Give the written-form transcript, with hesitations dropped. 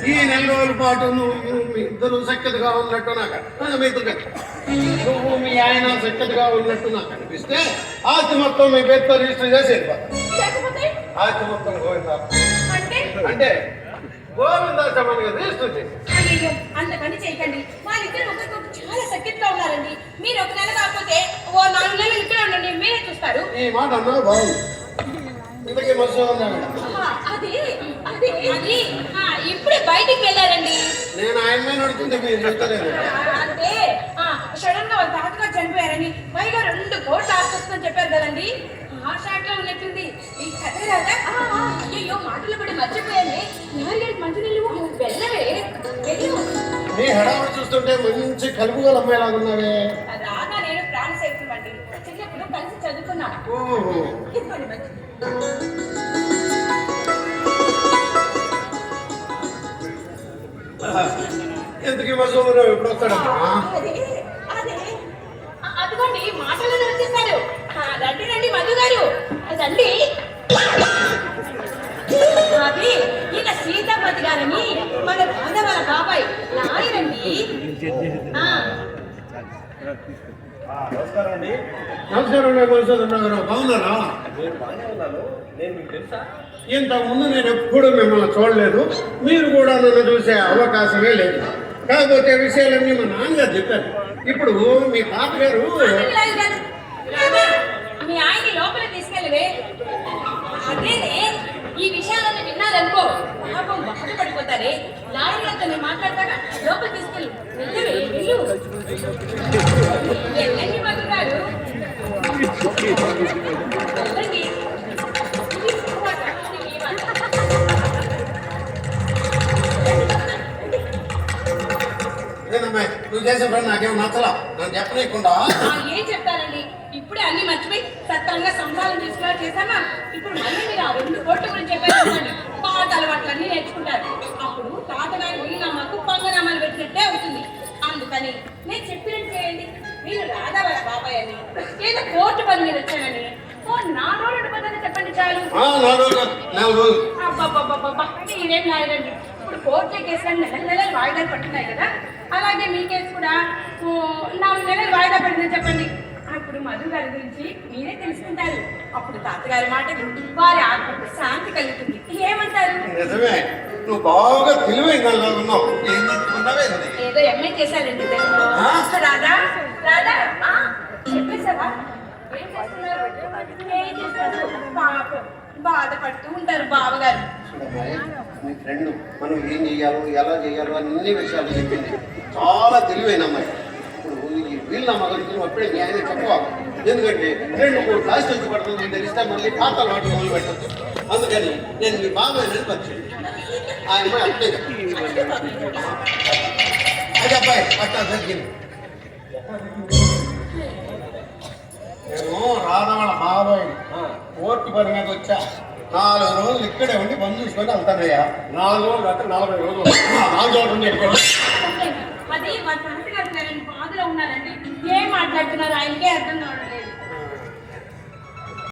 ఈ నెల రోజుల పాటు నువ్వు మీ ఇద్దరు సఖ్యతగా ఉన్నట్టు నాకు నువ్వు మీ ఆయన సఖ్యతగా ఉన్నట్టు నాకు అనిపిస్తే ఆస్తి మొత్తం మీ పేరుతో రిజిస్టర్ చేసేది. ఆస్తి మొత్తం గోవిందా అంటే గోవిందాశ్రమాన్ని రిజిస్టర్ చేసి అంతకని చేయకండి. వాళ్ళిద్దరు ఒకరికొకరు చాలా సఖ్యతగా ఉన్నారండి. మీరు ఒక నెల కాకపోతే ఓ 4 నెలలు ఇక్కడ ఉండండి, మీరే చూస్తారు. ఈ మాట అన్నా బాగుంది. ఇంతకీ మస్తు ఇప్పుడే బయటికి వెళ్ళారండి. నేను ఆయన మీద నడుతుంది మీరు చెప్తారేమో. అంటే సడన్ గా వాళ్ళ తాతగారు చనిపోయారని పైగా 2 కోట్లు ఆస్తి చెప్పారు కదండి. ఆ షాట్ లో ఉన్నట్టుంది ఈ కథ కదా. అయ్యో మాటలు పడి మర్చిపోయాను. 4 గంటల మంచి నీళ్ళు వెళ్ళవే నీ హడావుడు చూస్తుంటే మంచి కలుపుగల అమ్మాయిలాగా ఉన్నావే. రాగా నేను ప్రాణ సేవితం అండి. చిన్నప్పుడు కలిసి చదువుకున్నాను. ఎందుకు మసు ఎప్పుడు వస్తాడమ్మా? అదిగోండి మాటలను వచ్చేసారు. రండి రండి మధు గారు రండి. అది ఇక సీతాపతి గారని మన రాధవాళ్ళ బాబాయ్ నాయనండి. నమస్కారం అండి. నమస్కారం గారు బాగున్నారా? నేను మీకు తెలుసా? ఇంతకుముందు నేను ఎప్పుడు మిమ్మల్ని చూడలేదు, మీరు కూడా నన్ను చూసే అవకాశమే లేదు. కాకపోతే విషయాలన్నీ మా నాన్నగారు చెప్పారు. ఇప్పుడు మీ తాతగారు మీ ఆయన్ని లోపల తీసుకెళ్ళవే. అదేనే ఈ విషయాలన్నీ విన్నారనుకో పాపం బాధపడిపోతారే. లాయర్ గారితో నేను మాట్లాడతాగా లోపల తీసుకెళ్ళి వెళ్ళండి మధు గారు. నువ్వు చేసే పని నాకేమో నచ్చలా. నన్ను చెప్పలేకుండా ఏం చెప్తానండి. ఇప్పుడే అన్ని మర్చిపోయి సత్తంగా సంసారం తీసుకున్నా చేశామా. ఇప్పుడు మళ్ళీ మీరు ఆ 2 కోట్ల గురించి చెప్పారు. పాత అలవాట్లన్నీ నేర్చుకుంటారు. అప్పుడు తాతగారు వీళ్ళమ్మకు పంగనామాలు పెట్టినట్టే అవుతుంది. అందుకని నేను చెప్పినట్టు చేయండి. మీరు రాధా వాళ్ళ బాబాయ్ అని ఏదో కోర్టు పని మీద వచ్చానని 4 రోజులు పదని చెప్పండి చాలు. అబ్బాబ్బాబ్బా మీరేం లాయరండి. ఇప్పుడు కోర్టు కేసులు నెలలు వాయిదాలు పట్టున్నాయి కదా. అలాగే మీ కేసు కూడా 4 నెలలు వాయిదా పడిందని చెప్పండి. అప్పుడు మధు గారి గురించి మీరే తెలుసుకుంటారు. అప్పుడు తాతగారి మాటలు వారి ఆత్మకు శాంతి కలుగుతుంది. ఏమంటారు? నిజమే, నువ్వు బాగా తెలివైన ఉన్నావు. ఏదో ఎంఏ చేశారండి రాధా. రాధా చెప్పేసావా? ఏం చేస్తున్నారు? ఏం చేస్తారు? పాపం బాధపడుతూ ఉంటారు బావగారు. మీ ఫ్రెండ్ మనం ఏం చెయ్యాలో ఎలా చెయ్యాలో అన్ని విషయాలు చెప్పింది. చాలా తెలివైన అమ్మాయి. ఇప్పుడు వీళ్ళ మగలు అప్పుడే మీ ఆయన చెప్పవాలి. ఎందుకంటే 2 కోట్ల ఆస్తి వచ్చి పడుతుంది తెలిస్తే మళ్ళీ పాతలు వాటి మొదలు పెట్టచ్చు. అందుకని నేను మీ బాబాయ్ పరిచయం ఆయన అప్పుడే అది అబ్బాయి అట్లా జరిగింది. నేను రాధవాళ్ళ బాబాయ్ కోర్టు పని మీద వచ్చా. 4 రోజులు ఇక్కడే ఉండి పని చూసుకొని వెళ్తానయ్యా. 4 రోజులు అంటే 40 రోజులు. 4 రోజులు అది మా తాతగారు బాధలో ఉన్నారండి. ఏం మాట్లాడుతున్నారు ఆయనకే అర్థం కావడం లేదు.